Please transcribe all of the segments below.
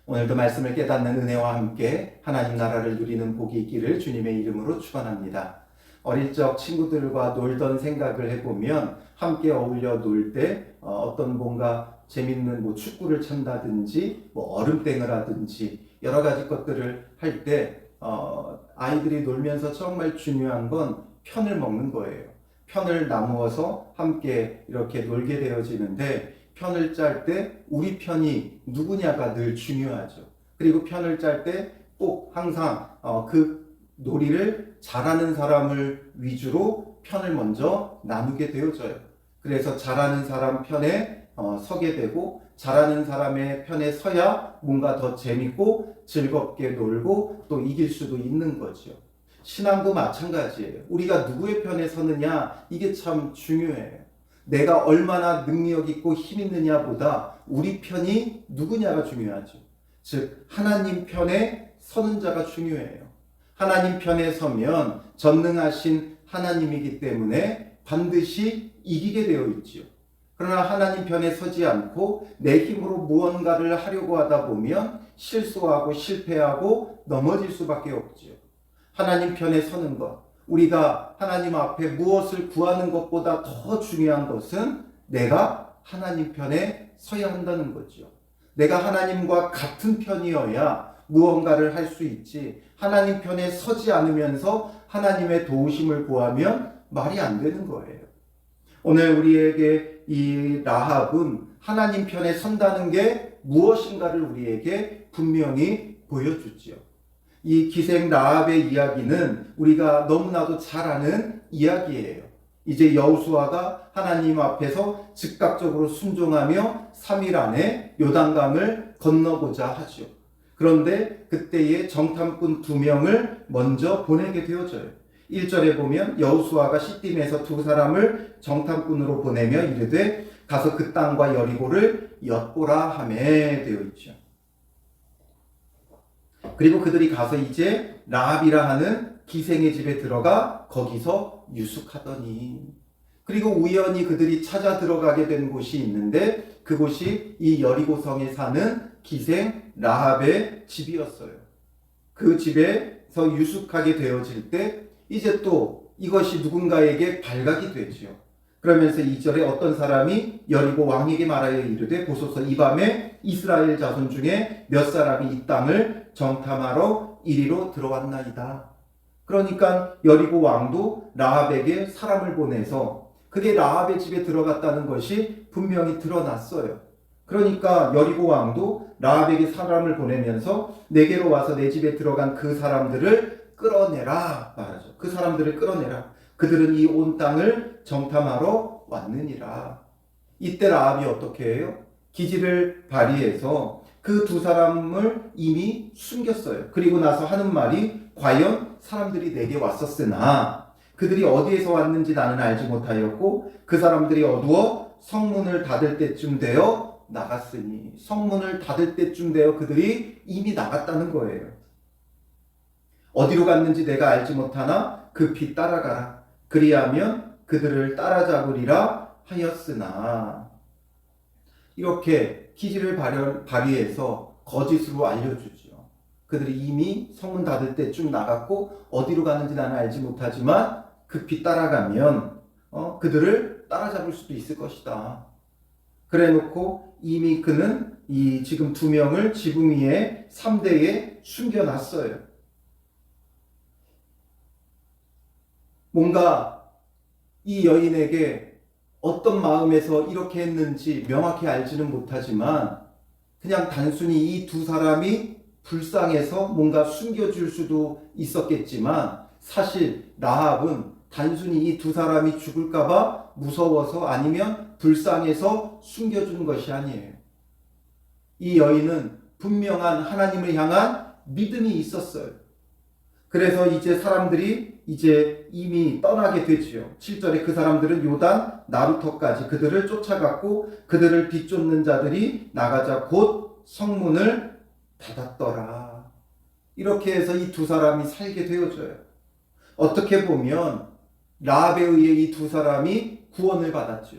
오늘도 말씀을 깨닫는 은혜와 함께 하나님 나라를 누리는 복이 있기를 주님의 이름으로 축원합니다. 어릴 적 친구들과 놀던 생각을 해보면 함께 어울려 놀 때 어떤 뭔가 재밌는 축구를 찬다든지 얼음땡을 하든지 여러 가지 것들을 할 때 아이들이 놀면서 정말 중요한 건 편을 먹는 거예요. 편을 나누어서 함께 이렇게 놀게 되어지는데 편을 짤 때 우리 편이 누구냐가 늘 중요하죠. 그리고 편을 짤 때 꼭 항상 그 놀이를 잘하는 사람을 위주로 편을 먼저 나누게 되어져요. 그래서 잘하는 사람 편에 서게 되고 잘하는 사람의 편에 서야 뭔가 더 재밌고 즐겁게 놀고 또 이길 수도 있는 거죠. 신앙도 마찬가지예요. 우리가 누구의 편에 서느냐 이게 참 중요해요. 내가 얼마나 능력 있고 힘 있느냐보다 우리 편이 누구냐가 중요하죠. 즉 하나님 편에 서는 자가 중요해요. 하나님 편에 서면 전능하신 하나님이기 때문에 반드시 이기게 되어 있지요. 그러나 하나님 편에 서지 않고 내 힘으로 무언가를 하려고 하다 보면 실수하고 실패하고 넘어질 수밖에 없지요. 하나님 편에 서는 것, 우리가 하나님 앞에 무엇을 구하는 것보다 더 중요한 것은 내가 하나님 편에 서야 한다는 거죠. 내가 하나님과 같은 편이어야 무언가를 할 수 있지, 하나님 편에 서지 않으면서 하나님의 도우심을 구하면 말이 안 되는 거예요. 오늘 우리에게 이 라합은 하나님 편에 선다는 게 무엇인가를 우리에게 분명히 보여주지요. 이 기생 라합의 이야기는 우리가 너무나도 잘 아는 이야기예요. 이제 여호수아가 하나님 앞에서 즉각적으로 순종하며 3일 안에 요단강을 건너고자 하죠. 그런데 그때에 정탐꾼 2명을 먼저 보내게 되어져요. 1절에 보면 여호수아가 시딤에서 2사람을 정탐꾼으로 보내며 이르되 가서 그 땅과 여리고를 엿보라 하매 되어 있죠. 그리고 그들이 가서 이제 라합이라 하는 기생의 집에 들어가 거기서 유숙하더니, 그리고 우연히 그들이 찾아 들어가게 된 곳이 있는데 그곳이 이 여리고성에 사는 기생 라합의 집이었어요. 그 집에서 유숙하게 되어질 때 이제 또 이것이 누군가에게 발각이 되죠. 그러면서 2절에 어떤 사람이 여리고 왕에게 말하여 이르되 보소서 이 밤에 이스라엘 자손 중에 몇 사람이 이 땅을 정탐하러 이리로 들어왔나이다. 그러니까 여리고 왕도 라합에게 사람을 보내서 그게 라합의 집에 들어갔다는 것이 분명히 드러났어요. 그러니까 여리고 왕도 라합에게 사람을 보내면서 내게로 와서 내 집에 들어간 그 사람들을 끌어내라 말하죠. 그 사람들을 끌어내라. 그들은 이 온 땅을 정탐하러 왔느니라. 이때 라합이 어떻게 해요? 기지를 발휘해서 그 2사람을 이미 숨겼어요. 그리고 나서 하는 말이 과연 사람들이 내게 왔었으나 그들이 어디에서 왔는지 나는 알지 못하였고 그 사람들이 어두워 성문을 닫을 때쯤 되어 나갔으니, 성문을 닫을 때쯤 되어 그들이 이미 나갔다는 거예요. 어디로 갔는지 내가 알지 못하나 급히 따라가라. 그리하면 그들을 따라잡으리라 하였으나, 이렇게 기지를 발휘해서 거짓으로 알려주죠. 그들이 이미 성문 닫을 때쯤 나갔고 어디로 가는지 나는 알지 못하지만 급히 따라가면 그들을 따라잡을 수도 있을 것이다. 그래 놓고 이미 그는 이 지금 2명을 지붕 위에 3대에 숨겨놨어요. 뭔가 이 여인에게 어떤 마음에서 이렇게 했는지 명확히 알지는 못하지만 그냥 단순히 이 2사람이 불쌍해서 뭔가 숨겨줄 수도 있었겠지만 사실 라합은 단순히 이 2사람이 죽을까봐 무서워서 아니면 불쌍해서 숨겨준 것이 아니에요. 이 여인은 분명한 하나님을 향한 믿음이 있었어요. 그래서 이제 사람들이 이제 이미 떠나게 되지요. 7절에 그 사람들은 요단 나루터까지 그들을 쫓아갔고 그들을 뒤쫓는 자들이 나가자 곧 성문을 닫았더라. 이렇게 해서 이 2사람이 살게 되어져요. 어떻게 보면 라합에 의해 이 2사람이 구원을 받았죠.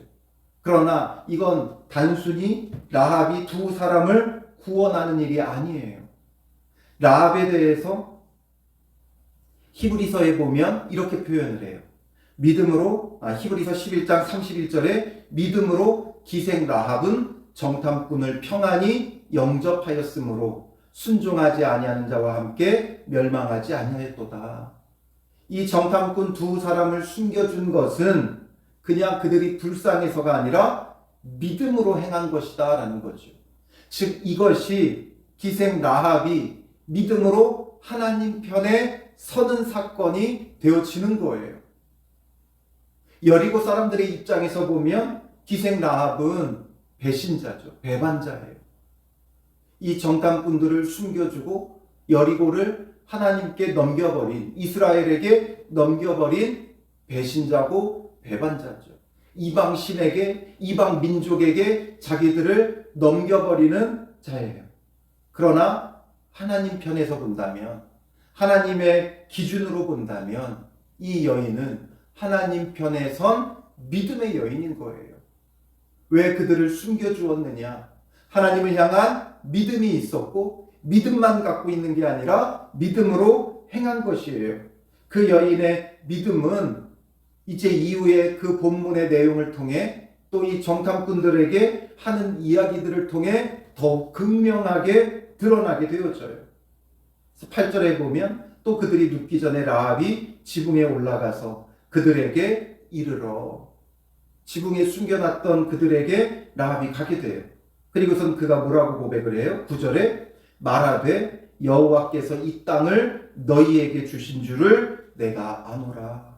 그러나 이건 단순히 라합이 2사람을 구원하는 일이 아니에요. 라합에 대해서 히브리서에 보면 이렇게 표현을 해요. 믿음으로 히브리서 11장 31절에 믿음으로 기생 라합은 정탐꾼을 평안히 영접하였으므로 순종하지 아니하는 자와 함께 멸망하지 아니하였도다. 이 정탐꾼 두 사람을 숨겨준 것은 그냥 그들이 불쌍해서가 아니라 믿음으로 행한 것이다 라는 거죠. 즉 이것이 기생 라합이 믿음으로 하나님 편에 서는 사건이 되어지는 거예요. 여리고 사람들의 입장에서 보면 기생 라합은 배신자죠. 배반자예요. 이 정탐꾼들을 숨겨주고 여리고를 하나님께 넘겨버린, 이스라엘에게 넘겨버린 배신자고 배반자죠. 이방 신에게, 이방 민족에게 자기들을 넘겨버리는 자예요. 그러나 하나님 편에서 본다면, 하나님의 기준으로 본다면 이 여인은 하나님 편에 선 믿음의 여인인 거예요. 왜 그들을 숨겨주었느냐? 하나님을 향한 믿음이 있었고 믿음만 갖고 있는 게 아니라 믿음으로 행한 것이에요. 그 여인의 믿음은 이제 이후에 그 본문의 내용을 통해 또 이 정탐꾼들에게 하는 이야기들을 통해 더욱 극명하게 드러나게 되어져요. 8절에 보면 또 그들이 눕기 전에 라합이 지붕에 올라가서 그들에게 이르러, 지붕에 숨겨놨던 그들에게 라합이 가게 돼요. 그리고선 그가 뭐라고 고백을 해요? 9절에 말하되 여호와께서 이 땅을 너희에게 주신 줄을 내가 아노라.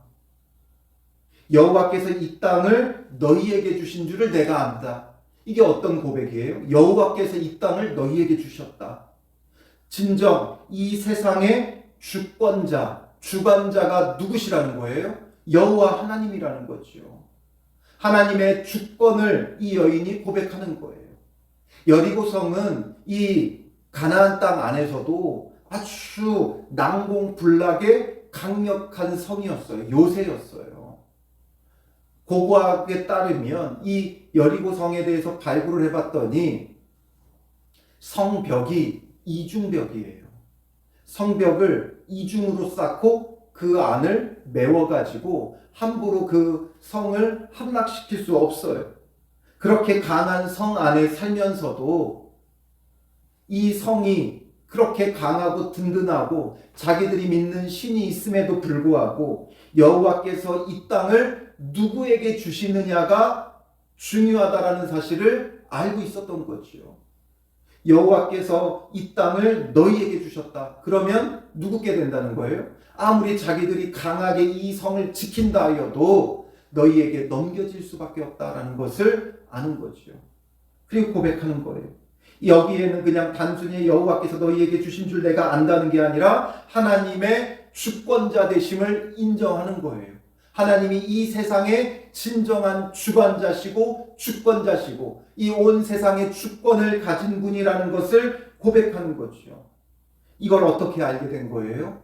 여호와께서 이 땅을 너희에게 주신 줄을 내가 안다. 이게 어떤 고백이에요? 여호와께서 이 땅을 너희에게 주셨다. 진정 이 세상의 주권자, 주관자가 누구시라는 거예요? 여호와 하나님이라는 거죠. 하나님의 주권을 이 여인이 고백하는 거예요. 여리고성은 이 가나안 땅 안에서도 아주 난공불락의 강력한 성이었어요. 요새였어요. 고고학에 따르면 이 여리고성에 대해서 발굴을 해봤더니 성벽이 이중벽이에요. 성벽을 이중으로 쌓고 그 안을 메워가지고 함부로 그 성을 함락시킬 수 없어요. 그렇게 강한 성 안에 살면서도 이 성이 그렇게 강하고 든든하고 자기들이 믿는 신이 있음에도 불구하고 여호와께서 이 땅을 누구에게 주시느냐가 중요하다라는 사실을 알고 있었던 거죠. 여호와께서 이 땅을 너희에게 주셨다. 그러면 누구께 된다는 거예요? 아무리 자기들이 강하게 이 성을 지킨다 하여도 너희에게 넘겨질 수밖에 없다라는 것을 아는 거죠. 그리고 고백하는 거예요. 여기에는 그냥 단순히 여호와께서 너희에게 주신 줄 내가 안다는 게 아니라 하나님의 주권자 되심을 인정하는 거예요. 하나님이 이 세상의 진정한 주관자시고 주권자시고 이 온 세상의 주권을 가진 분이라는 것을 고백하는 거죠. 이걸 어떻게 알게 된 거예요?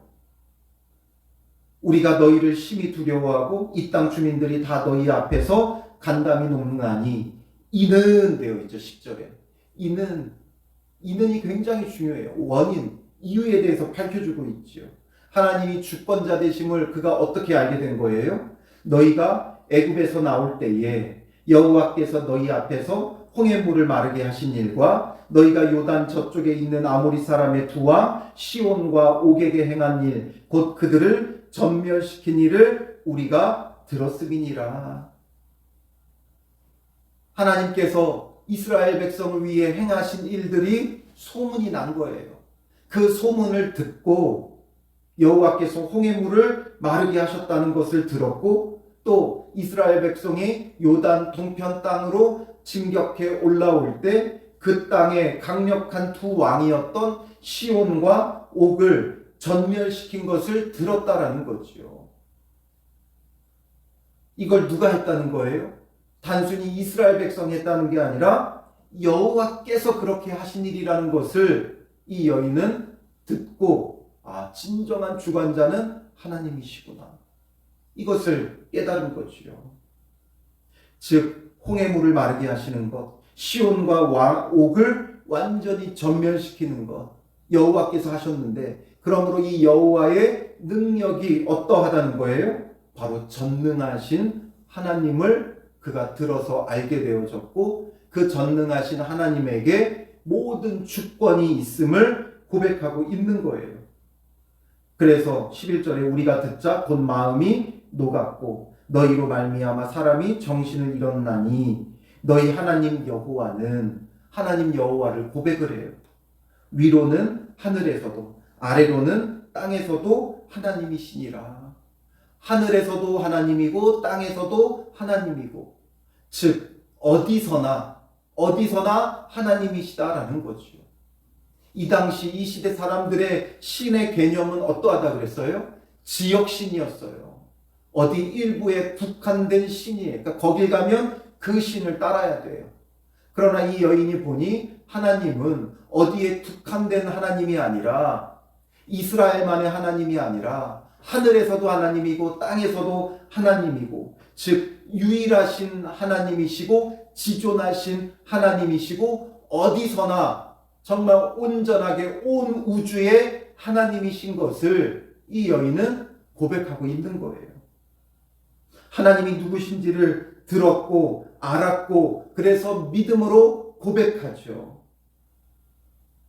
우리가 너희를 심히 두려워하고 이 땅 주민들이 다 너희 앞에서 간담이 높나니 이는 되어 있죠. 10절에. 이는이 굉장히 중요해요. 원인, 이유에 대해서 밝혀주고 있죠. 하나님이 주권자 되심을 그가 어떻게 알게 된 거예요? 너희가 애굽에서 나올 때에 여호와께서 너희 앞에서 홍해물을 마르게 하신 일과 너희가 요단 저쪽에 있는 아모리 사람의 두 왕 시온과 옥에게 행한 일, 곧 그들을 전멸시킨 일을 우리가 들었음이니라. 하나님께서 이스라엘 백성을 위해 행하신 일들이 소문이 난 거예요. 그 소문을 듣고 여호와께서 홍해물을 마르게 하셨다는 것을 들었고 또 이스라엘 백성이 요단 동편 땅으로 진격해 올라올 때 그 땅에 강력한 두 왕이었던 시온과 옥을 전멸시킨 것을 들었다라는 거죠. 이걸 누가 했다는 거예요? 단순히 이스라엘 백성이 했다는 게 아니라 여호와께서 그렇게 하신 일이라는 것을 이 여인은 듣고 진정한 주관자는 하나님이시구나. 이것을 깨달은 거지요. 즉 홍해물을 마르게 하시는 것, 시온과 옥을 완전히 전멸시키는 것 여호와께서 하셨는데, 그러므로 이 여호와의 능력이 어떠하다는 거예요? 바로 전능하신 하나님을 그가 들어서 알게 되어졌고, 그 전능하신 하나님에게 모든 주권이 있음을 고백하고 있는 거예요. 그래서 11절에 우리가 듣자 곧 마음이 녹았고 너희로 말미암아 사람이 정신을 잃었나니, 너희 하나님 여호와를 고백을 해요. 위로는 하늘에서도 아래로는 땅에서도 하나님이시니라. 하늘에서도 하나님이고 땅에서도 하나님이고, 즉 어디서나 하나님이시다라는 거죠. 이 당시 이 시대 사람들의 신의 개념은 어떠하다 그랬어요? 지역신이었어요. 어디 일부에 국한된 신이에요. 그러니까 거길 가면 그 신을 따라야 돼요. 그러나 이 여인이 보니 하나님은 어디에 국한된 하나님이 아니라, 이스라엘만의 하나님이 아니라 하늘에서도 하나님이고 땅에서도 하나님이고, 즉 유일하신 하나님이시고 지존하신 하나님이시고 어디서나 정말 온전하게 온 우주의 하나님이신 것을 이 여인은 고백하고 있는 거예요. 하나님이 누구신지를 들었고 알았고, 그래서 믿음으로 고백하죠.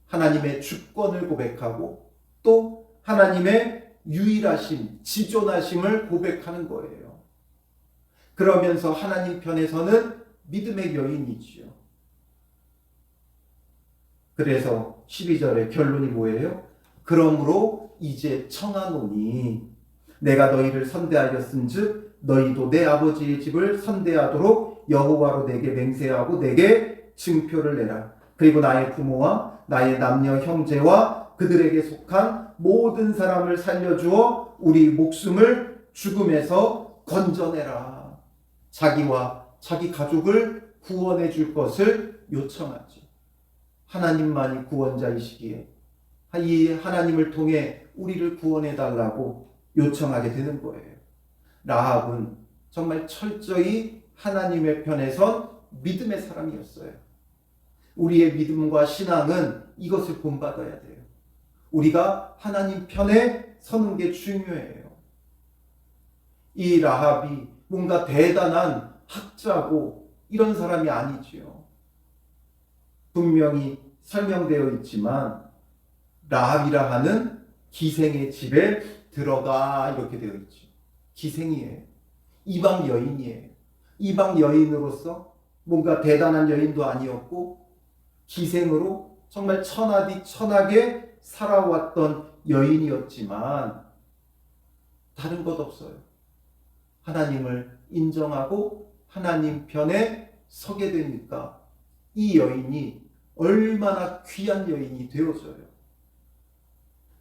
하나님의 주권을 고백하고 또 하나님의 유일하심, 지존하심을 고백하는 거예요. 그러면서 하나님 편에서는 믿음의 여인이지요. 그래서 12절의 결론이 뭐예요? 그러므로 이제 청하노니 내가 너희를 선대하였은즉 너희도 내 아버지의 집을 선대하도록 여호와로 내게 맹세하고 내게 증표를 내라. 그리고 나의 부모와 나의 남녀 형제와 그들에게 속한 모든 사람을 살려주어 우리 목숨을 죽음에서 건져내라. 자기와 자기 가족을 구원해 줄 것을 요청하지. 하나님만이 구원자이시기에 이 하나님을 통해 우리를 구원해 달라고 요청하게 되는 거예요. 라합은 정말 철저히 하나님의 편에 선 믿음의 사람이었어요. 우리의 믿음과 신앙은 이것을 본받아야 돼요. 우리가 하나님 편에 서는 게 중요해요. 이 라합이 뭔가 대단한 학자고 이런 사람이 아니지요. 분명히 설명되어 있지만 라합이라 하는 기생의 집에 들어가 이렇게 되어 있죠. 기생이에요. 이방 여인이에요. 이방 여인으로서 뭔가 대단한 여인도 아니었고 기생으로 정말 천하디 천하게 살아왔던 여인이었지만 다른 것 없어요. 하나님을 인정하고 하나님 편에 서게 되니까 이 여인이 얼마나 귀한 여인이 되어져요.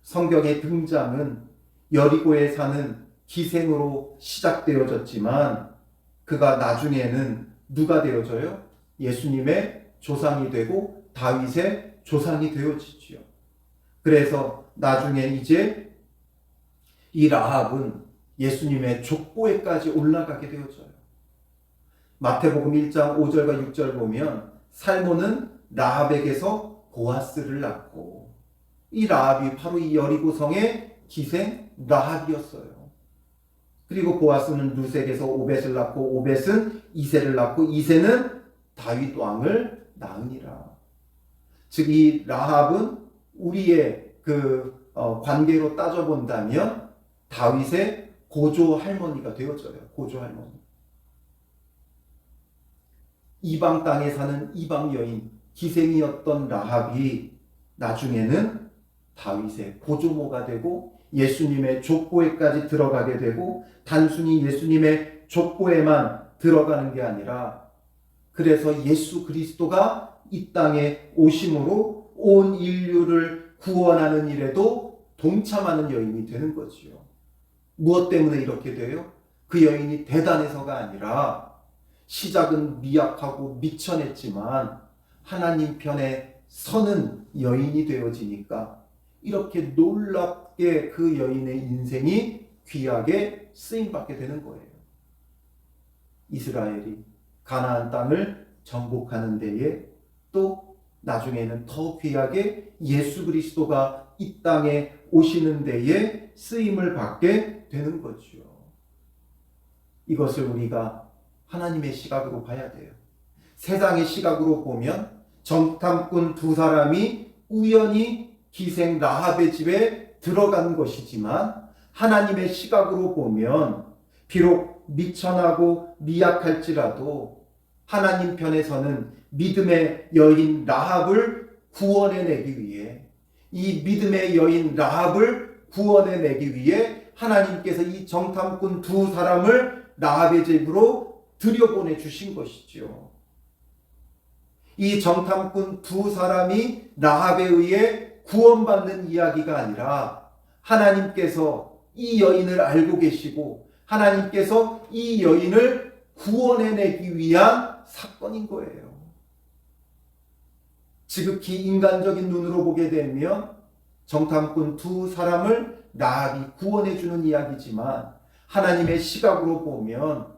성경의 등장은 여리고에 사는 기생으로 시작되어졌지만 그가 나중에는 누가 되어져요? 예수님의 조상이 되고 다윗의 조상이 되어지지요. 그래서 나중에 이제 이 라합은 예수님의 족보에까지 올라가게 되어져요. 마태복음 1장 5절과 6절 보면 살모는 라합에게서 보아스를 낳고, 이 라합이 바로 이 여리고성의 기생 라합이었어요. 그리고 보아스는 룻에게서 오벳을 낳고 오벳은 이새를 낳고 이새는 다윗 왕을 낳으니라. 즉 이 라합은 우리의 관계로 따져본다면 다윗의 고조 할머니가 되어져요. 고조 할머니. 이방 땅에 사는 이방 여인, 기생이었던 라합이 나중에는 다윗의 고조모가 되고 예수님의 족보에까지 들어가게 되고, 단순히 예수님의 족보에만 들어가는 게 아니라 그래서 예수 그리스도가 이 땅에 오심으로 온 인류를 구원하는 일에도 동참하는 여인이 되는 거지요. 무엇 때문에 이렇게 돼요? 그 여인이 대단해서가 아니라 시작은 미약하고 미천했지만 하나님 편에 서는 여인이 되어지니까 이렇게 놀랍게 그 여인의 인생이 귀하게 쓰임받게 되는 거예요. 이스라엘이 가나안 땅을 정복하는 데에 또 나중에는 더 귀하게 예수 그리스도가 이 땅에 오시는 데에 쓰임을 받게 되는 거죠. 이것을 우리가 하나님의 시각으로 봐야 돼요. 세상의 시각으로 보면 정탐꾼 두 사람이 우연히 기생 라합의 집에 들어간 것이지만, 하나님의 시각으로 보면 비록 미천하고 미약할지라도 하나님 편에서는 믿음의 여인 라합을 구원해내기 위해, 이 믿음의 여인 라합을 구원해내기 위해 하나님께서 이 정탐꾼 두 사람을 라합의 집으로 들여보내 주신 것이죠. 이 정탐꾼 두 사람이 라합에 의해 구원받는 이야기가 아니라, 하나님께서 이 여인을 알고 계시고 하나님께서 이 여인을 구원해내기 위한 사건인 거예요. 지극히 인간적인 눈으로 보게 되면 정탐꾼 두 사람을 라합이 구원해주는 이야기지만, 하나님의 시각으로 보면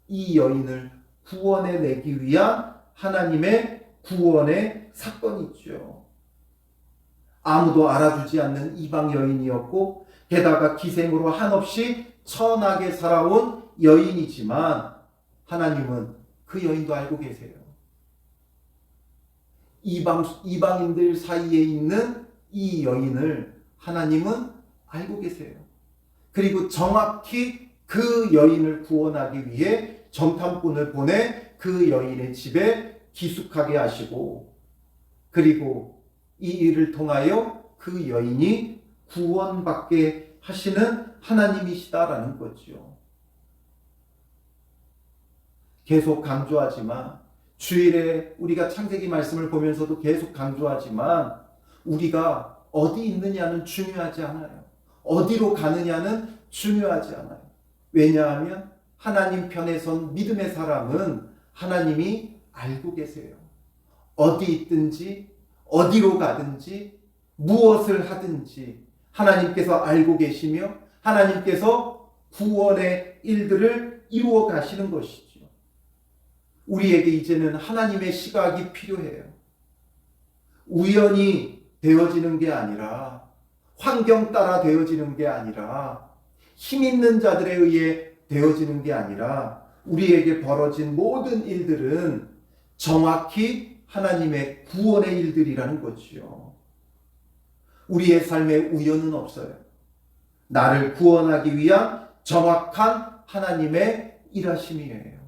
이 여인을 구원해내기 위한 하나님의 구원의 사건이죠. 아무도 알아주지 않는 이방 여인이었고, 게다가 기생으로 한없이 천하게 살아온 여인이지만, 하나님은 그 여인도 알고 계세요. 이방인들 사이에 있는 이 여인을 하나님은 알고 계세요. 그리고 정확히 그 여인을 구원하기 위해 정탐꾼을 보내 그 여인의 집에 기숙하게 하시고, 그리고 이 일을 통하여 그 여인이 구원받게 하시는 하나님이시다라는 거죠. 계속 강조하지만, 주일에 우리가 창세기 말씀을 보면서도 계속 강조하지만, 우리가 어디 있느냐는 중요하지 않아요. 어디로 가느냐는 중요하지 않아요. 왜냐하면 하나님 편에 선 믿음의 사람은 하나님이 알고 계세요. 어디 있든지 어디로 가든지 무엇을 하든지 하나님께서 알고 계시며 하나님께서 구원의 일들을 이루어 가시는 것이죠. 우리에게 이제는 하나님의 시각이 필요해요. 우연히 되어지는 게 아니라, 환경 따라 되어지는 게 아니라, 힘 있는 자들에 의해 되어지는 게 아니라, 우리에게 벌어진 모든 일들은 정확히 하나님의 구원의 일들이라는 거지요. 우리의 삶에 우연은 없어요. 나를 구원하기 위한 정확한 하나님의 일하심이에요.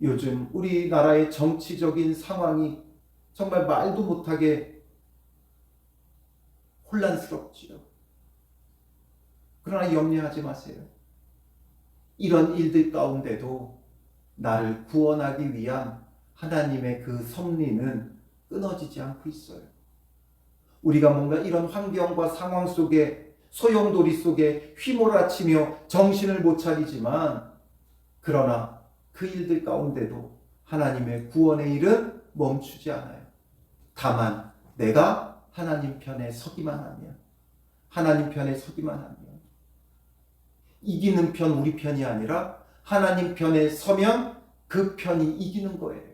요즘 우리나라의 정치적인 상황이 정말 말도 못하게 혼란스럽지요. 그러나 염려하지 마세요. 이런 일들 가운데도 나를 구원하기 위한 하나님의 그 섭리는 끊어지지 않고 있어요. 우리가 뭔가 이런 환경과 상황 속에, 소용돌이 속에 휘몰아치며 정신을 못 차리지만, 그러나 그 일들 가운데도 하나님의 구원의 일은 멈추지 않아요. 다만 내가 하나님 편에 서기만 하면, 하나님 편에 서기만 하면, 이기는 편 우리 편이 아니라 하나님 편에 서면 그 편이 이기는 거예요.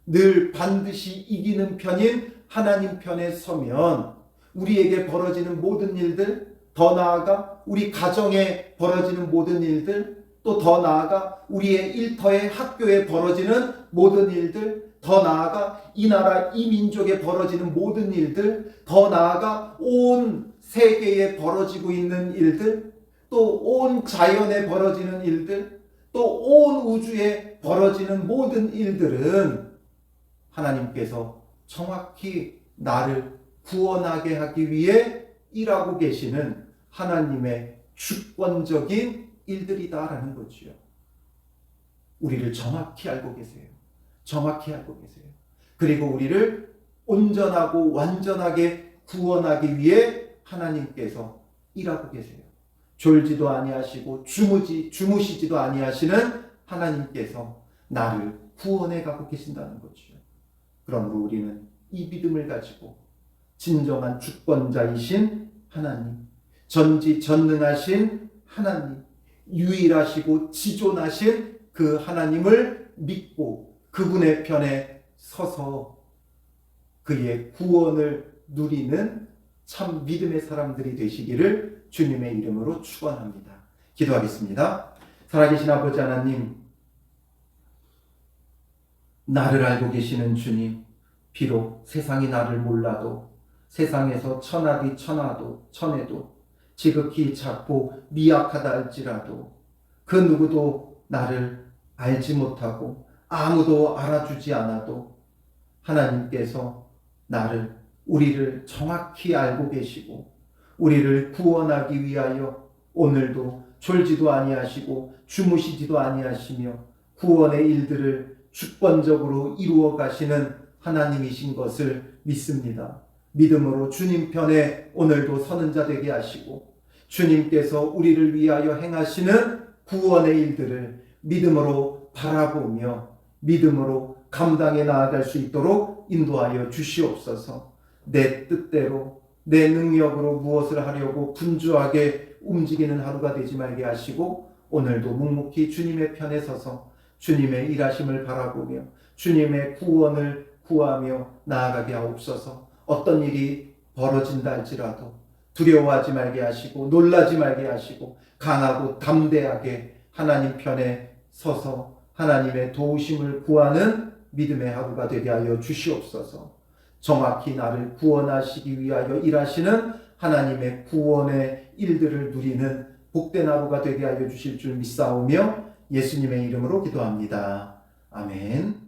늘 반드시 이기는 편인 하나님 편에 서면 우리에게 벌어지는 모든 일들, 더 나아가 우리 가정에 벌어지는 모든 일들, 또 더 나아가 우리의 일터의 학교에 벌어지는 모든 일들, 더 나아가 이 나라 이 민족에 벌어지는 모든 일들, 더 나아가 온 세계에 벌어지고 있는 일들, 또 온 자연에 벌어지는 일들, 또 온 우주에 벌어지는 모든 일들은 하나님께서 정확히 나를 구원하게 하기 위해 일하고 계시는 하나님의 주권적인 일들이다라는 거지요. 우리를 정확히 알고 계세요. 정확히 알고 계세요. 그리고 우리를 온전하고 완전하게 구원하기 위해 하나님께서 일하고 계세요. 졸지도 아니하시고 주무시지도 아니하시는 하나님께서 나를 구원해 가고 계신다는 거죠. 그러므로 우리는 이 믿음을 가지고 진정한 주권자이신 하나님, 전지전능하신 하나님, 유일하시고 지존하신 그 하나님을 믿고 그분의 편에 서서 그의 구원을 누리는 참 믿음의 사람들이 되시기를 주님의 이름으로 축원합니다. 기도하겠습니다. 살아계신 아버지 하나님, 나를 알고 계시는 주님, 비록 세상이 나를 몰라도, 세상에서 천하디 천해도 지극히 작고 미약하다 할지라도 그 누구도 나를 알지 못하고 아무도 알아주지 않아도 하나님께서 우리를 정확히 알고 계시고 우리를 구원하기 위하여 오늘도 졸지도 아니하시고 주무시지도 아니하시며 구원의 일들을 주권적으로 이루어 가시는 하나님이신 것을 믿습니다. 믿음으로 주님 편에 오늘도 서는 자 되게 하시고 주님께서 우리를 위하여 행하시는 구원의 일들을 믿음으로 바라보며 믿음으로 감당해 나아갈 수 있도록 인도하여 주시옵소서. 내 뜻대로 내 능력으로 무엇을 하려고 분주하게 움직이는 하루가 되지 말게 하시고 오늘도 묵묵히 주님의 편에 서서 주님의 일하심을 바라보며 주님의 구원을 구하며 나아가게 하옵소서. 어떤 일이 벌어진다 할지라도 두려워하지 말게 하시고 놀라지 말게 하시고 강하고 담대하게 하나님 편에 서서 하나님의 도우심을 구하는 믿음의 하루가 되게 하여 주시옵소서. 정확히 나를 구원하시기 위하여 일하시는 하나님의 구원의 일들을 누리는 복된 하루가 되게 하여 주실 줄 믿사오며 예수님의 이름으로 기도합니다. 아멘.